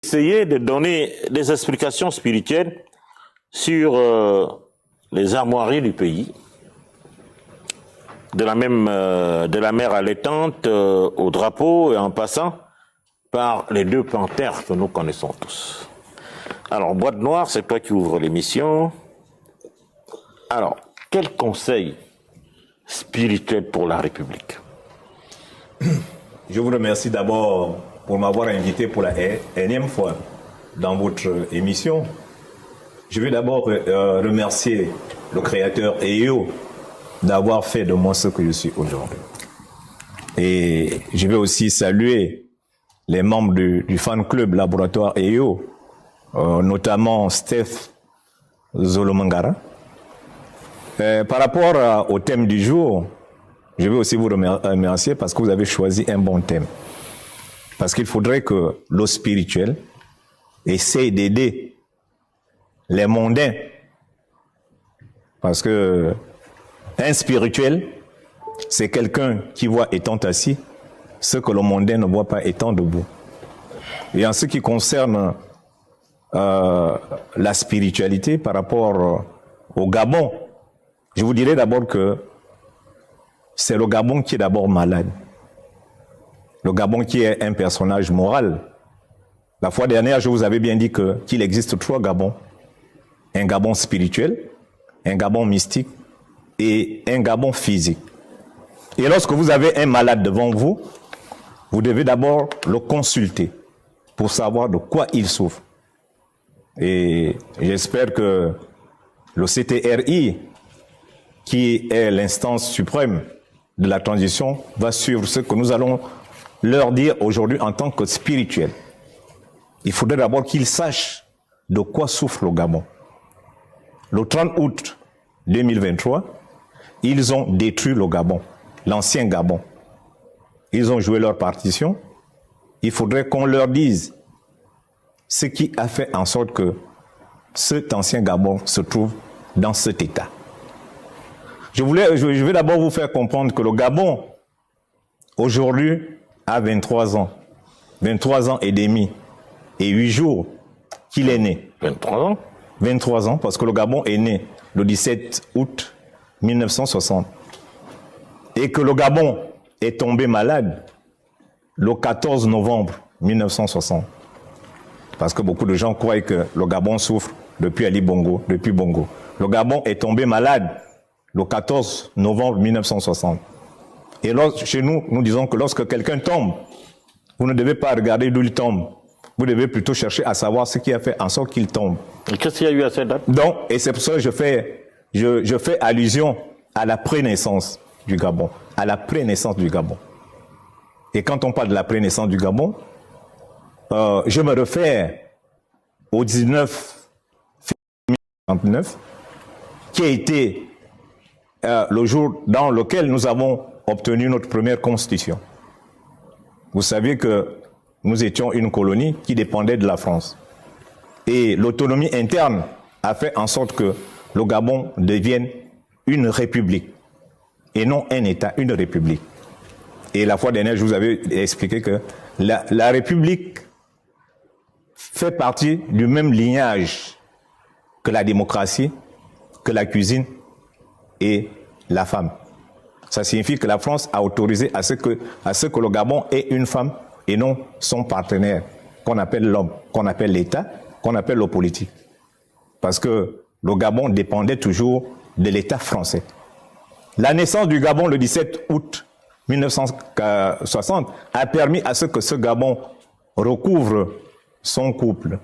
Essayer de donner des explications spirituelles sur les armoiries du pays, de la mer allaitante au drapeau et en passant par les deux panthères que nous connaissons tous. Alors, Boîte Noire, c'est toi qui ouvres l'émission. Alors, quel conseil spirituel pour la République? Je vous remercie d'abord pour m'avoir invité pour la énième fois dans votre émission. Je vais d'abord remercier le créateur EO d'avoir fait de moi ce que je suis aujourd'hui. Et je vais aussi saluer les membres du fan club laboratoire EO, notamment Steph Zolomangara. Par rapport au thème du jour, je vais aussi vous remercier parce que vous avez choisi un bon thème. Parce qu'il faudrait que l'eau spirituelle essaye d'aider les mondains. Parce que un spirituel, c'est quelqu'un qui voit étant assis ce que le mondain ne voit pas étant debout. Et en ce qui concerne la spiritualité par rapport au Gabon, je vous dirais d'abord que c'est le Gabon qui est d'abord malade. Le Gabon qui est un personnage moral. La fois dernière, je vous avais bien dit qu'il existe trois Gabons. Un Gabon spirituel, un Gabon mystique et un Gabon physique. Et lorsque vous avez un malade devant vous, vous devez d'abord le consulter pour savoir de quoi il souffre. Et j'espère que le CTRI, qui est l'instance suprême de la transition, va suivre ce que nous allons leur dire aujourd'hui en tant que spirituel. Il faudrait d'abord qu'ils sachent de quoi souffre le Gabon. Le 30 août 2023, ils ont détruit le Gabon, l'ancien Gabon. Ils ont joué leur partition. Il faudrait qu'on leur dise ce qui a fait en sorte que cet ancien Gabon se trouve dans cet état. Je vais d'abord vous faire comprendre que le Gabon, aujourd'hui, a 23 ans. 23 ans et demi et 8 jours qu'il est né. 23 ans? 23 ans, parce que le Gabon est né le 17 août 1960. Et que le Gabon est tombé malade le 14 novembre 1960. Parce que beaucoup de gens croient que le Gabon souffre depuis Ali Bongo, depuis Bongo. Le Gabon est tombé malade le 14 novembre 1960. Et chez nous, nous disons que lorsque quelqu'un tombe, vous ne devez pas regarder d'où il tombe. Vous devez plutôt chercher à savoir ce qui a fait en sorte qu'il tombe. Et qu'est-ce qu'il y a eu à cette date? Donc, et c'est pour ça que je fais allusion à la prénaissance du Gabon. À la prénaissance du Gabon. Et quand on parle de la prénaissance du Gabon, je me réfère au 19 février 1949, qui a été le jour dans lequel nous avons obtenu notre première constitution. Vous savez que nous étions une colonie qui dépendait de la France. Et l'autonomie interne a fait en sorte que le Gabon devienne une république. Et non un État, une république. Et la fois dernière, je vous avais expliqué que la république fait partie du même lignage que la démocratie, que la cuisine et la femme. Ça signifie que la France a autorisé à ce que le Gabon ait une femme et non son partenaire, qu'on appelle l'homme, qu'on appelle l'État, qu'on appelle le politique. Parce que le Gabon dépendait toujours de l'État français. La naissance du Gabon le 17 août 1960 a permis à ce que ce Gabon recouvre son couple